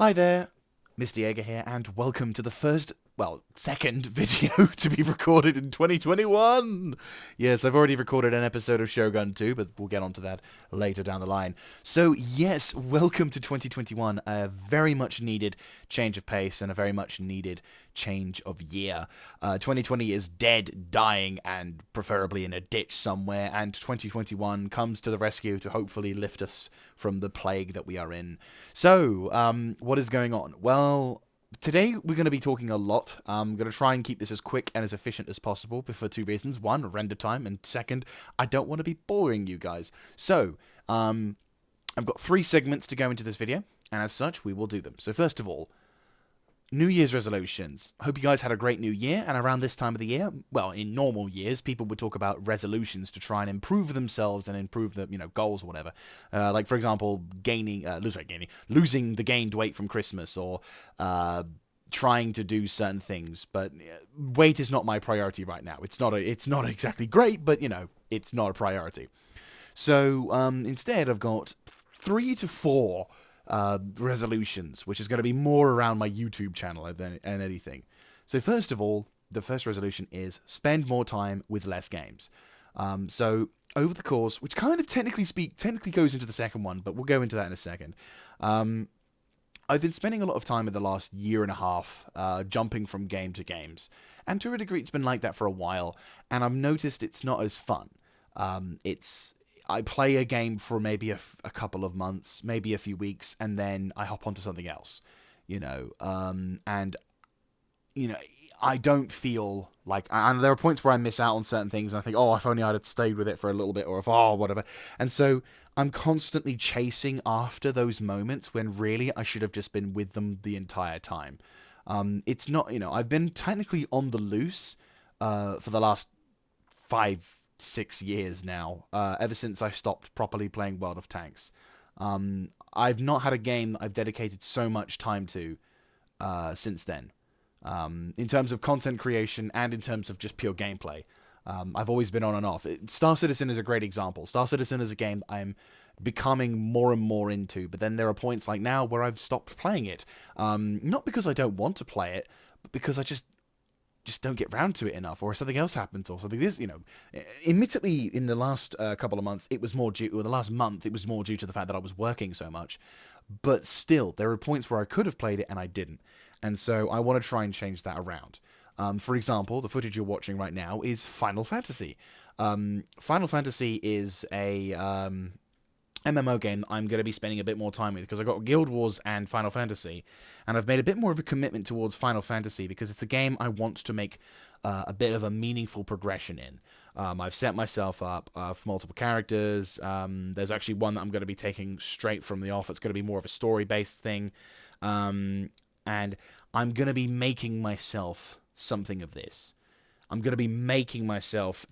Hi there, Mr. Jaeger here, and welcome to the second video to be recorded in 2021. Yes, I've already recorded an episode of Shogun 2, but we'll get onto that later down the line. So, yes, welcome to 2021, a very much needed change of pace and a very much needed change of year. 2020 is dead, dying, and preferably in a ditch somewhere, and 2021 comes to the rescue to hopefully lift us from the plague that we are in. So, what is going on? Well, today we're going to be talking a lot. I'm going to try and keep this as quick and as efficient as possible for two reasons. One, render time, and second, I don't want to be boring you guys. So, I've got 3 segments to go into this video, and as such, we will do them. So first of all, New Year's resolutions. Hope you guys had a great new year, and around this time of the year, well, in normal years, people would talk about resolutions to try and improve themselves and improve the, goals or whatever. Like, for example, losing the gained weight from Christmas, or trying to do certain things. But weight is not my priority right now. It's not exactly great, but, it's not a priority. So, instead, I've got 3 to 4 resolutions, which is going to be more around my YouTube channel than anything. So first of all, the first resolution is spend more time with less games. So over the course, which kind of technically goes into the second one, but we'll go into that in a second. I've been spending a lot of time in the last year and a half jumping from game to games, and to a degree it's been like that for a while, and I've noticed it's not as fun. I play a game for maybe a couple of months, maybe a few weeks, and then I hop onto something else, and I don't feel like, and there are points where I miss out on certain things, and I think, oh, if only I'd have stayed with it for a little bit, or whatever, and so I'm constantly chasing after those moments when really I should have just been with them the entire time. It's not, I've been technically on the loose for the last 5-6 years now, ever since I stopped properly playing World of Tanks. I've not had a game I've dedicated so much time to since then. In terms of content creation and in terms of just pure gameplay. I've always been on and off. Star Citizen is a great example. Star Citizen is a game I'm becoming more and more into, but then there are points like now where I've stopped playing it. Not because I don't want to play it, but because I just don't get round to it enough, or something else happens, or something is, admittedly, in the last couple of months, it was more due, or the last month, it was more due to the fact that I was working so much, but still, there are points where I could have played it, and I didn't, and so I want to try and change that around. For example, the footage you're watching right now is Final Fantasy. Final Fantasy is a MMO game I'm going to be spending a bit more time with, because I got Guild Wars and Final Fantasy, and I've made a bit more of a commitment towards Final Fantasy because it's a game I want to make a bit of a meaningful progression in. I've set myself up for multiple characters. There's actually one that I'm going to be taking straight from the off. It's going to be more of a story-based thing, and I'm going to be making myself something of this. I'm going to be making myself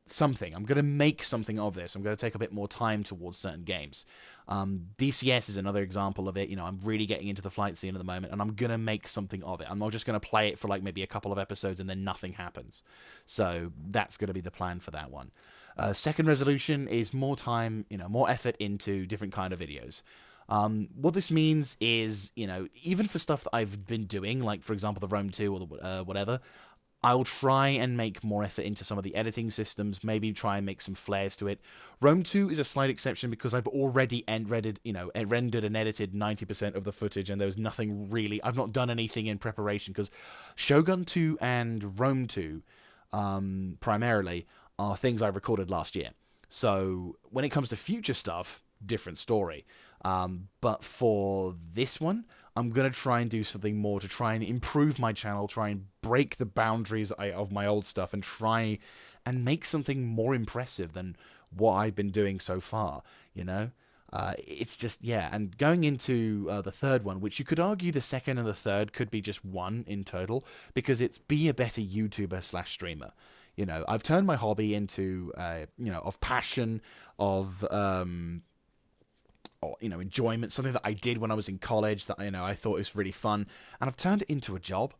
something. I'm going to make something of this. I'm going to take a bit more time towards certain games. DCS is another example of it. I'm really getting into the flight scene at the moment, and I'm going to make something of it. I'm not just going to play it for like maybe a couple of episodes and then nothing happens. So that's going to be the plan for that one. Second resolution is more time, more effort into different kind of videos. What this means is, even for stuff that I've been doing, like, for example, the Rome 2 or the whatever, I'll try and make more effort into some of the editing systems, maybe try and make some flares to it. Rome 2 is a slight exception because I've already rendered and edited 90% of the footage, and there was nothing really, I've not done anything in preparation, because Shogun 2 and Rome 2, primarily, are things I recorded last year. So, when it comes to future stuff, different story. But for this one, I'm going to try and do something more to try and improve my channel, try and break the boundaries of my old stuff, and try and make something more impressive than what I've been doing so far, It's just, yeah, and going into the third one, which you could argue the second and the third could be just one in total, because it's be a better YouTuber/streamer. I've turned my hobby into, of passion, of or enjoyment, something that I did when I was in college that I thought was really fun, and I've turned it into a job.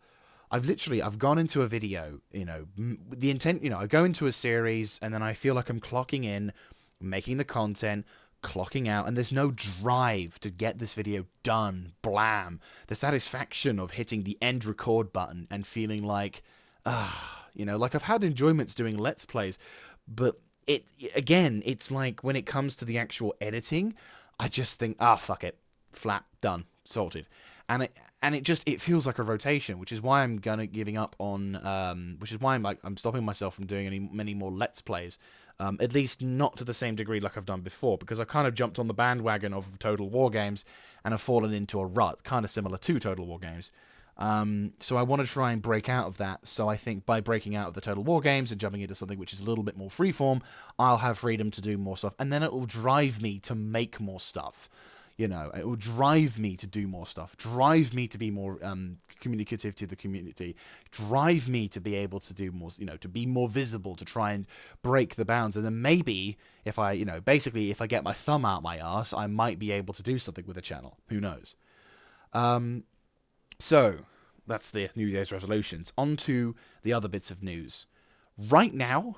I've gone into a video, the intent, I go into a series, and then I feel like I'm clocking in, making the content, clocking out, and there's no drive to get this video done. Blam. The satisfaction of hitting the end record button and feeling like, like I've had enjoyments doing Let's Plays, but it's like when it comes to the actual editing, I just think, fuck it, flat, done, sorted. And it feels like a rotation, which is why I'm giving up on, which is why I'm stopping myself from doing many more Let's Plays. At least not to the same degree like I've done before, because I kind of jumped on the bandwagon of Total War games and have fallen into a rut, kind of similar to Total War games. So I want to try and break out of that. So I think by breaking out of the Total War games and jumping into something which is a little bit more freeform, I'll have freedom to do more stuff, and then it will drive me to make more stuff. It will drive me to do more stuff, drive me to be more communicative to the community, drive me to be able to do more, to be more visible, to try and break the bounds. And then maybe if I, if I get my thumb out my arse, I might be able to do something with the channel. Who knows? So that's the New Year's resolutions. On to the other bits of news. Right now,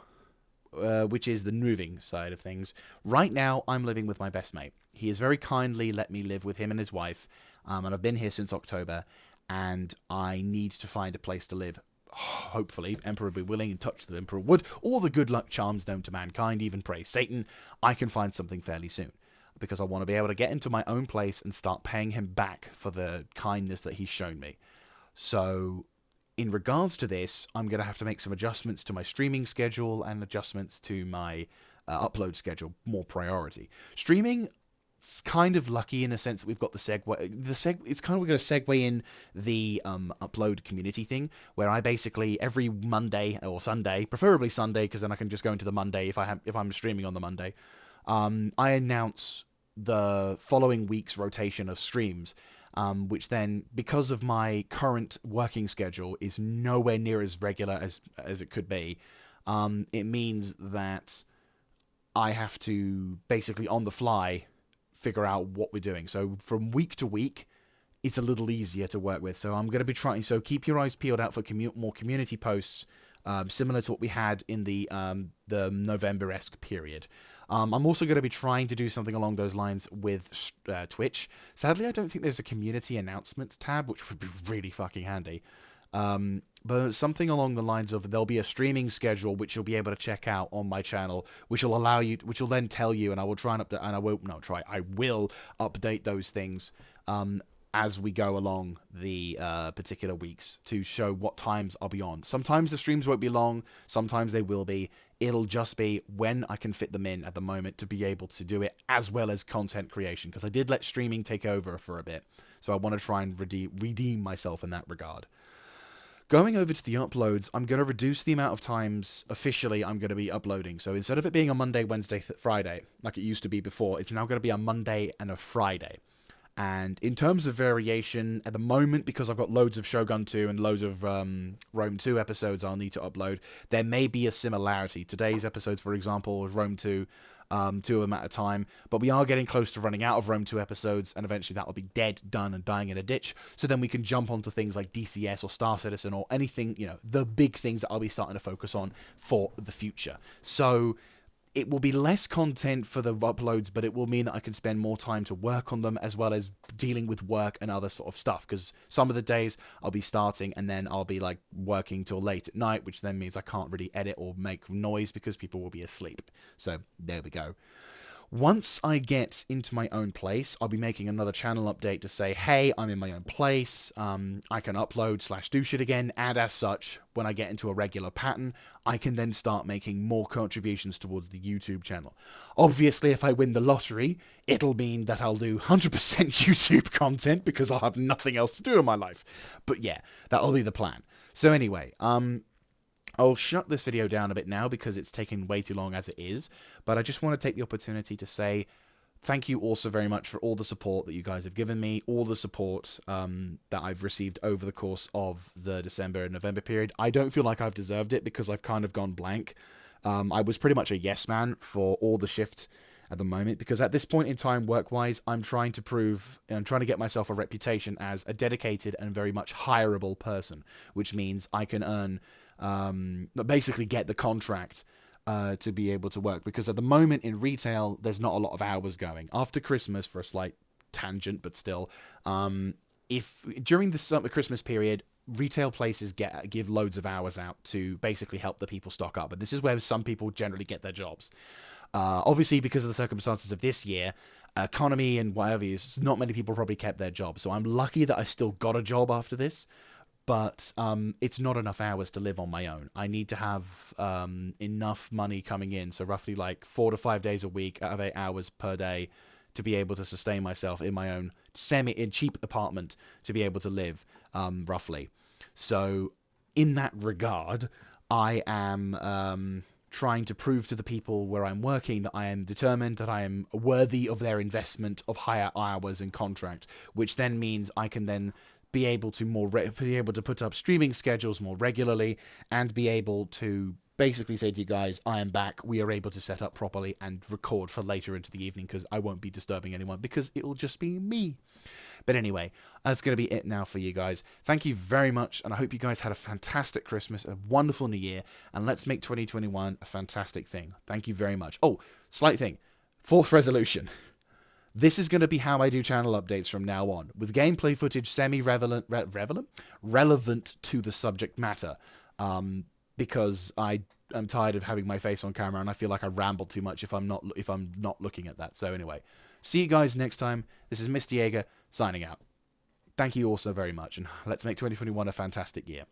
which is the moving side of things. Right now, I'm living with my best mate. He has very kindly let me live with him and his wife, and I've been here since October, and I need to find a place to live. Hopefully, Emperor be willing, and touch the Emperor would, all the good luck charms known to mankind, even praise Satan, I can find something fairly soon. Because I want to be able to get into my own place and start paying him back for the kindness that he's shown me. So in regards to this, I'm going to have to make some adjustments to my streaming schedule and adjustments to my upload schedule, more priority. Streaming, it's kind of lucky in a sense that we've got the segue. It's kind of going to segue in the upload community thing, where I basically every Monday or Sunday, preferably Sunday, because then I can just go into the Monday if I'm streaming on the Monday. I announce the following week's rotation of streams. Which then, because of my current working schedule, is nowhere near as regular as it could be. It means that I have to basically on the fly figure out what we're doing. So from week to week, it's a little easier to work with. So I'm going to be trying. So keep your eyes peeled out for more community posts, similar to what we had in the November-esque period. I'm also going to be trying to do something along those lines with Twitch. Sadly, I don't think there's a community announcements tab, which would be really fucking handy. But something along the lines of there'll be a streaming schedule which you'll be able to check out on my channel, which will allow you, which will then tell you, and I will try and update, and I will update those things as we go along the particular weeks to show what times I'll be on. Sometimes the streams won't be long, sometimes they will be. It'll just be when I can fit them in at the moment to be able to do it, as well as content creation, because I did let streaming take over for a bit, so I want to try and redeem myself in that regard. Going over to the uploads, I'm going to reduce the amount of times officially I'm going to be uploading. So instead of it being a Monday, Wednesday, Friday, like it used to be before, it's now going to be a Monday and a Friday. And in terms of variation, at the moment, because I've got loads of Shogun 2 and loads of Rome 2 episodes I'll need to upload, there may be a similarity. Today's episodes, for example, was Rome 2, 2 of them at a time, but we are getting close to running out of Rome 2 episodes, and eventually that will be dead, done, and dying in a ditch, so then we can jump onto things like DCS or Star Citizen or anything, the big things that I'll be starting to focus on for the future. So it will be less content for the uploads, but it will mean that I can spend more time to work on them, as well as dealing with work and other sort of stuff, because some of the days I'll be starting and then I'll be like working till late at night, which then means I can't really edit or make noise because people will be asleep. So there we go. Once I get into my own place, I'll be making another channel update to say, hey, I'm in my own place, I can upload / do shit again, and as such, when I get into a regular pattern, I can then start making more contributions towards the YouTube channel. Obviously, if I win the lottery, it'll mean that I'll do 100% YouTube content, because I'll have nothing else to do in my life. But yeah, that'll be the plan. So anyway, I'll shut this video down a bit now because it's taken way too long as it is, but I just want to take the opportunity to say thank you also very much for all the support that you guys have given me, all the support that I've received over the course of the December and November period. I don't feel like I've deserved it because I've kind of gone blank. I was pretty much a yes man for all the shift at the moment, because at this point in time, work-wise, I'm trying to prove, and I'm trying to get myself a reputation as a dedicated and very much hireable person, which means I can earn basically get the contract to be able to work, because at the moment in retail there's not a lot of hours going. After Christmas, for a slight tangent, but still, if during the summer Christmas period, retail places give loads of hours out to basically help the people stock up, and this is where some people generally get their jobs. Obviously, because of the circumstances of this year, economy and whatever, not many people probably kept their jobs. So I'm lucky that I still got a job after this, but it's not enough hours to live on my own. I need to have enough money coming in, so roughly like 4 to 5 days a week out of 8 hours per day, to be able to sustain myself in my own cheap apartment, to be able to live, roughly. So in that regard, I am trying to prove to the people where I'm working that I am determined, that I am worthy of their investment of higher hours and contract, which then means I can then be able to be able to put up streaming schedules more regularly, and be able to basically say to you guys, I am back, we are able to set up properly and record for later into the evening, because I won't be disturbing anyone, because it'll just be me. But anyway, that's going to be it now for you guys. Thank you very much, and I hope you guys had a fantastic Christmas, a wonderful New Year, and let's make 2021 a fantastic thing. Thank you very much. Oh, slight thing. 4th resolution. This is going to be how I do channel updates from now on, with gameplay footage relevant to the subject matter, because I am tired of having my face on camera, and I feel like I ramble too much if I'm not looking at that. So anyway, see you guys next time. This is Mr. Jaeger signing out. Thank you all so very much, and let's make 2021 a fantastic year.